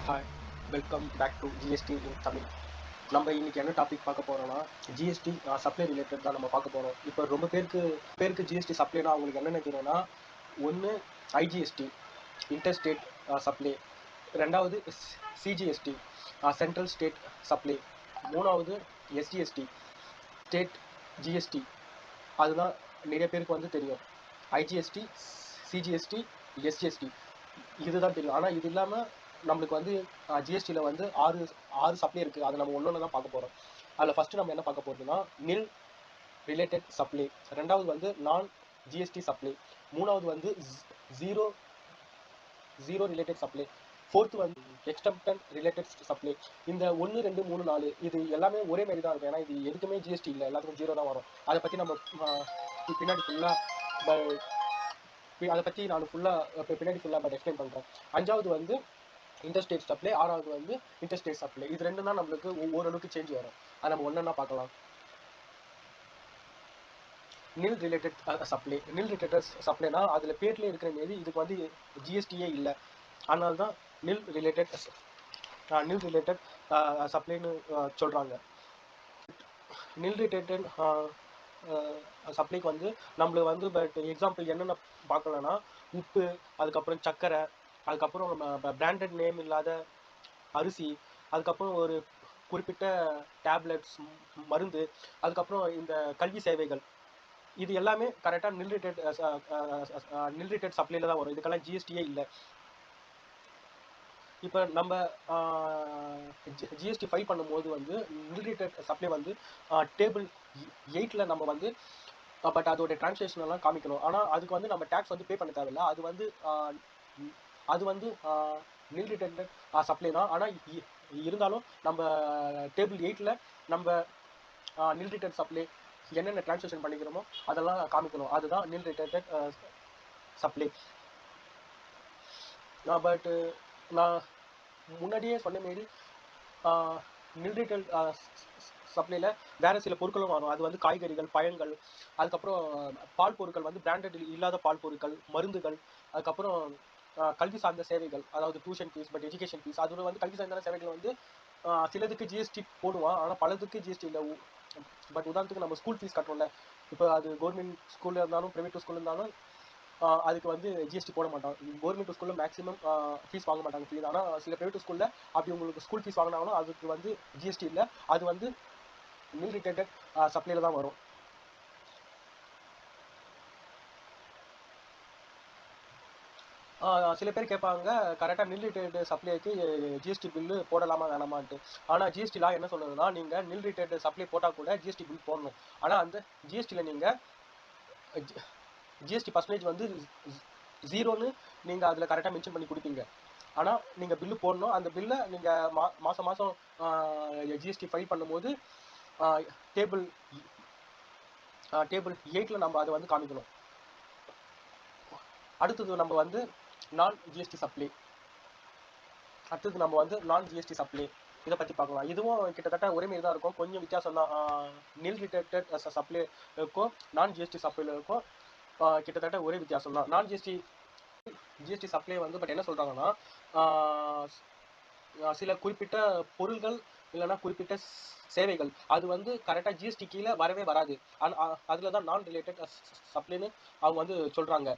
Hi, welcome back to GST in Tamil. நம்ம இன்னைக்கு என்ன டாபிக் பார்க்க போகிறோம்னா ஜிஎஸ்டி சப்ளை ரிலேட்டட் தான் நம்ம பார்க்க போகிறோம். இப்போ ரொம்ப பேருக்கு ஜிஎஸ்டி சப்ளைனா அவங்களுக்கு என்னென்ன தெரியும்னா, ஒன்று ஐஜிஎஸ்டி இன்டர்ஸ்டேட் சப்ளை, ரெண்டாவது சிஜிஎஸ்டி சென்ட்ரல் ஸ்டேட் சப்ளை, மூணாவது எஸ்ஜிஎஸ்டி ஸ்டேட் ஜிஎஸ்டி. அதுதான் நிறைய பேருக்கு வந்து தெரியும். ஐஜிஎஸ்டி, சிஜிஎஸ்டி, எஸ்ஜிஎஸ்டி இதுதான் தெரியும். ஆனால் இது இல்லாமல் நம்மளுக்கு வந்து ஜிஎஸ்டியில் வந்து ஆறு சப்ளை இருக்குது. அதை நம்ம ஒன்று தான் பார்க்க போகிறோம். அதில் ஃபஸ்ட்டு நம்ம என்ன பார்க்க போகிறோம்னா நில் ரிலேட்டட் சப்ளை, ரெண்டாவது வந்து நான் ஜிஎஸ்டி சப்ளை, மூணாவது வந்து zero zero related supply, fourth வந்து எக்ஸ்டம்டன் ரிலேட்டட் சப்ளை. இந்த 1, 2, 3, 4 இது எல்லாமே ஒரே மாதிரி தான் இருக்கும். ஏன்னா இது எதுக்குமே ஜிஎஸ்டி இல்லை, எல்லாத்துக்கும் ஜீரோ தான் வரும். அதை பற்றி நம்ம பின்னாடி ஃபுல்லாக எக்ஸ்பிளைன் பண்ணுறேன். அஞ்சாவது வந்து இன்டர்ஸ்டேட் சப்ளை, ஆறாவது வந்து இன்டர்ஸ்டேட் சப்ளை. இது ரெண்டு தான் நம்மளுக்கு ஓரளவுக்கு சேஞ்ச் வரும். அதை நம்ம ஒன்றா பார்க்கலாம். நில் ரிலேட்டட் சப்ளைனா அதில் பேர்லேயே இருக்கிற மாரி இதுக்கு வந்து ஜிஎஸ்டியே இல்லை. அதனால தான் நில் ரிலேட்டட் சப்ளைன்னு சொல்கிறாங்க. நில் ரிலேட்டட் சப்ளைக்கு வந்து நம்மளுக்கு வந்து எக்ஸாம்பிள் என்னென்ன பார்க்கலாம்னா உப்பு, அதுக்கப்புறம் சர்க்கரை, அதுக்கப்புறம் நம்ம பிராண்டட் நேம் இல்லாத அரிசி, அதுக்கப்புறம் ஒரு குறிப்பிட்ட டேப்லெட்ஸ் மருந்து, அதுக்கப்புறம் இந்த கல்வி சேவைகள், இது எல்லாமே கரெக்டாக நில் ரிலேட்டட் சப்ளைல தான் வரும். இதுக்கெல்லாம் ஜிஎஸ்டியே இல்லை. இப்போ நம்ம ஜிஎஸ்டி ஃபைல் பண்ணும்போது வந்து நில் ரிலேட்டட் சப்ளை வந்து டேபிள் 8 நம்ம வந்து பட் அதோட டிரான்ஸ்லேஷன் எல்லாம் காமிக்கணும். ஆனால் அதுக்கு வந்து நம்ம டேக்ஸ் வந்து பே பண்ண தேவையில்லை. அது வந்து நில் ரிலேட்டட் சப்ளை தான். ஆனால் இருந்தாலும் நம்ம டேபிள் 8 நம்ம நில் ரிலேட்டட் சப்ளை என்னென்ன டிரான்ஸ்லேஷன் பண்ணிக்கிறோமோ அதெல்லாம் காமிக்கணும். அதுதான் நில் ரிலேட்டட் சப்ளை. பட் நான் முன்னாடியே சொன்ன மாரி நில் ரிலேட்டட் சப்ளையில் வேறு சில பொருட்களும் வரும். அது வந்து காய்கறிகள், பழங்கள், அதுக்கப்புறம் பால் பொருட்கள் வந்து பிராண்டட் இல்லாத பால் பொருட்கள், மருந்துகள், அதுக்கப்புறம் கல்வி சார்ந்த சேவைகள், அதாவது tuition fees, but education fees. அது வந்து கல்வி சார்ந்த சேவைகள் வந்து சிலதுக்கு ஜிஎஸ்டி போடுவான், ஆனால் பலதுக்கு ஜிஎஸ்டி இல்லை. பட் உதாரணத்துக்கு நம்ம ஸ்கூல் ஃபீஸ் கட்டுறோம்ல, இப்போ அது கவர்மெண்ட் ஸ்கூலில் இருந்தாலும் ப்ரைவேட் ஸ்கூலில் இருந்தாலும் அதுக்கு வந்து ஜிஎஸ்டி போட மாட்டாங்க. கவர்மெண்ட் ஸ்கூலில் மேக்ஸிமம் ஃபீஸ் வாங்க மாட்டாங்க ஃபீஸ். ஆனால் சில ப்ரைவேட் ஸ்கூலில் அப்படி உங்களுக்கு ஸ்கூல் ஃபீஸ் வாங்கினாலும் அதுக்கு வந்து ஜிஎஸ்டி இல்லை. அது வந்து நில் ரிலேட்டட் சப்ளைல தான் வரும். சில பேர் கேட்பாங்க, கரெக்டாக நில் ரிலேட்டட் சப்ளைக்கு ஜிஎஸ்டி பில்லு போடலாமா வேணாமான்ட்டு. ஆனால் ஜிஎஸ்டி லா என்ன சொல்லுதுன்னா, நீங்கள் நில் ரிலேட்டட் சப்ளை போட்டால் கூட ஜிஎஸ்டி பில் போடணும். ஆனால் அந்த ஜிஎஸ்டியில் நீங்கள் ஜிஎஸ்டி பர்சன்டேஜ் வந்து 0ன்னு நீங்கள் அதில் கரெக்டாக மென்ஷன் பண்ணி கொடுப்பீங்க. ஆனால் நீங்கள் பில்லு போடணும். அந்த பில்லை நீங்கள் மாதம் ஜிஎஸ்டி ஃபைல் பண்ணும்போது டேபிள் 8 நம்ம அதை வந்து காமிக்கணும். அடுத்தது நம்ம வந்து நான் ஜிஎஸ்டி சப்ளை இதை பற்றி பார்க்கலாம். இதுவும் கிட்டத்தட்ட ஒரே மாரி தான் இருக்கும், கொஞ்சம் வித்தியாசம் தான். நில் ரிலேட்டட் சப்ளைக்கும் நான் ஜிஎஸ்டி சப்ளைக்கும் கிட்டத்தட்ட ஒரே வித்தியாசம் தான். நான் ஜிஎஸ்டி சப்ளை வந்து பட் என்ன சொல்கிறாங்கன்னா, சில குறிப்பிட்ட பொருள்கள் இல்லைன்னா குறிப்பிட்ட சேவைகள் அது வந்து கரெக்டாக ஜிஎஸ்டி கீழே வரவே வராது. அதில் தான் நான் ரிலேட்டட் சப்ளைன்னு அவங்க வந்து சொல்கிறாங்க.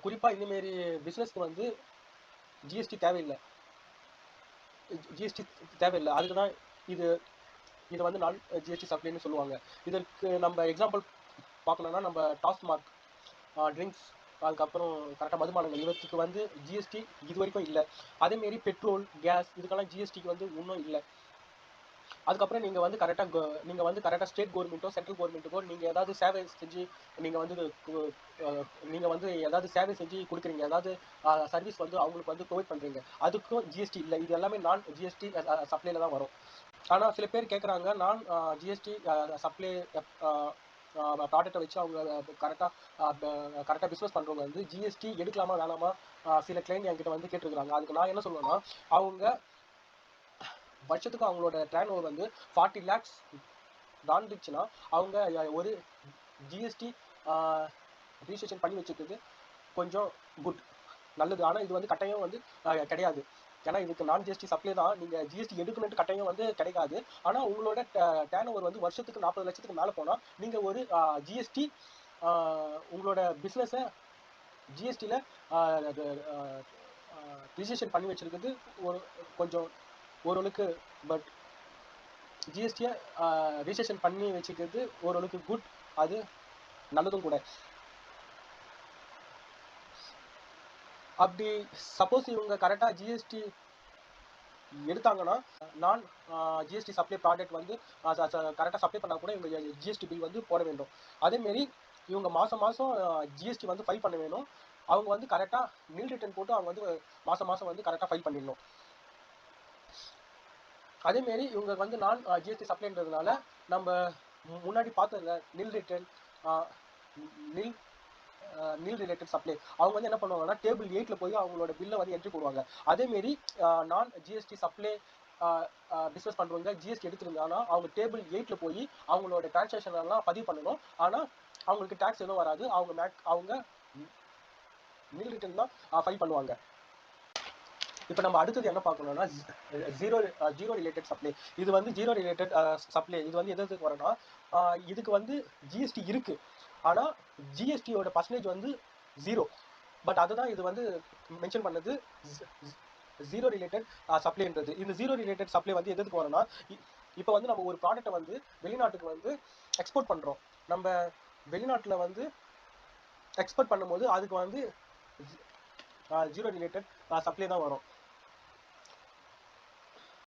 குறிப்பாக இந்தமாரி பிஸ்னஸ்க்கு வந்து ஜிஎஸ்டி தேவையில்லை. அதுக்கு தான் இது வந்து நான் ஜிஎஸ்டி சப்ளைன்னு சொல்லுவாங்க. இதற்கு நம்ம எக்ஸாம்பிள் பார்க்கணுன்னா நம்ம டாஸ்மாக் ட்ரிங்க்ஸ், அதுக்கப்புறம் கரெக்டாக மதுபானங்கள், இவற்றுக்கு வந்து ஜிஎஸ்டி இது வரைக்கும் இல்லை. அதேமாரி பெட்ரோல், கேஸ் இதுக்கெல்லாம் ஜிஎஸ்டிக்கு வந்து இன்னும் இல்லை. அதுக்கப்புறம் நீங்கள் வந்து கரெக்டாக ஸ்டேட் கவர்மெண்ட்டோ சென்ட்ரல் கவர்மெண்ட்டுக்கோ நீங்கள் ஏதாவது சேவை செஞ்சு நீங்கள் வந்து ஏதாவது சேவை செஞ்சு கொடுக்குறீங்க, ஏதாவது சர்வீஸ் வந்து அவங்களுக்கு வந்து ப்ரொவைட் பண்ணுறீங்க, அதுக்கும் ஜிஎஸ்டி இல்லை. இது எல்லாமே நான் ஜிஎஸ்டி சப்ளைல தான் வரும். ஆனால் சில பேர் கேட்குறாங்க, நான் ஜிஎஸ்டி சப்ளை ப்ராடக்டை வச்சு அவங்க கரெக்டாக பிஸ்னஸ் பண்ணுறவங்க வந்து ஜிஎஸ்டி எடுக்கலாமா வேணாமா சில கிளைண்ட் என்கிட்ட வந்து கேட்டிருக்கிறாங்க. அதுக்கு நான் என்ன சொல்லுவேன்னா, அவங்க வருஷத்துக்கு அவங்களோட டர்ன் ஓவர் வந்து 40 lakhs தாண்டிச்சுன்னா அவங்க ஒரு ஜிஎஸ்டி ரிஜிஸ்ட்ரேஷன் பண்ணி வச்சுக்கிறது கொஞ்சம் நல்லது. ஆனால் இது வந்து கட்டாயம் வந்து கிடையாது. ஏன்னா இதுக்கு நான் ஜிஎஸ்டி சப்ளை தான். நீங்கள் ஜிஎஸ்டி எடுக்கணுன்ட்டு கட்டாயம் வந்து கிடைக்காது. ஆனால் உங்களோட டேர்ன் ஓவர் வந்து வருஷத்துக்கு 40 லட்சத்துக்கு மேலே போனால் நீங்கள் ஒரு ஜிஎஸ்டி உங்களோட பிஸ்னஸை ஜிஎஸ்டியில் ரிஜிஸ்ட்ரேஷன் பண்ணி வச்சிருக்கிறது ஒரு கொஞ்சம் ஓரளவுக்கு. பட் ஜிஎஸ்டியை ரிஜிஸ்ட்ரேஷன் பண்ணி வச்சுக்கிறது ஓரளவுக்கு குட், அது நல்லதும் கூட. அப்படி சப்போஸ் இவங்க கரெக்டாக ஜிஎஸ்டி எடுத்தாங்கன்னா நான் ஜிஎஸ்டி சப்ளை ப்ராடக்ட் வந்து கரெக்டாக சப்ளை பண்ணால் கூட இவங்க ஜிஎஸ்டி பில் வந்து போட வேண்டும். அதேமாரி இவங்க மாதம் ஜிஎஸ்டி வந்து ஃபைல் பண்ண வேணும். அவங்க வந்து கரெக்டாக நில் ரிட்டர்ன் போட்டு அவங்க வந்து மாதம் வந்து கரெக்டாக ஃபைல் பண்ணிடணும். அதேமாரி இவங்க வந்து நான் ஜிஎஸ்டி சப்ளைன்றதுனால நம்ம முன்னாடி பார்த்ததில்ல நில் ரிட்டர்ன் நில் ரிலேட்டட் சப்ளை, அவங்க வந்து என்ன பண்ணுவாங்கன்னா டேபிள் 8ல போய் அவங்களோட பில்லை வந்து என்ட்ரி போடுவாங்க. அதேமாரி நான் ஜிஎஸ்டி சப்ளை பிஸ்னஸ் பண்ணுறவங்க ஜிஎஸ்டி எடுத்துருந்தாங்கன்னா அவங்க டேபிள் 8ல போய் அவங்களோட டிரான்சாக்ஷன் எல்லாம் பதிவு பண்ணணும். ஆனால் அவங்களுக்கு டேக்ஸ் எதுவும் வராது. அவங்க நில் ரிட்டர்ன் தான் ஃபைல் பண்ணுவாங்க. இப்போ நம்ம அடுத்தது என்ன பார்க்கணும்னா ஜீரோ ரிலேட்டட் சப்ளை. இது வந்து ஜீரோ ரிலேட்டட் சப்ளை இது வந்து எதுக்கு வரணும்னா இதுக்கு வந்து ஜிஎஸ்டி இருக்கு, ஆனால் ஜிஎஸ்டியோட பர்சன்டேஜ் வந்து 0. பட் அதுதான் இது வந்து மென்ஷன் பண்ணது ஜீரோ ரிலேட்டட் சப்ளைன்றது. இந்த ஜீரோ ரிலேட்டட் சப்ளை வந்து எதுக்கு வரணும்னா இப்போ வந்து நம்ம ஒரு ப்ராடக்ட்டை வந்து வெளிநாட்டுக்கு வந்து எக்ஸ்போர்ட் பண்ணுறோம். நம்ம வெளிநாட்டில் வந்து எக்ஸ்போர்ட் பண்ணும்போது அதுக்கு வந்து ஜீரோ ரிலேட்டட் சப்ளை தான் வரும்.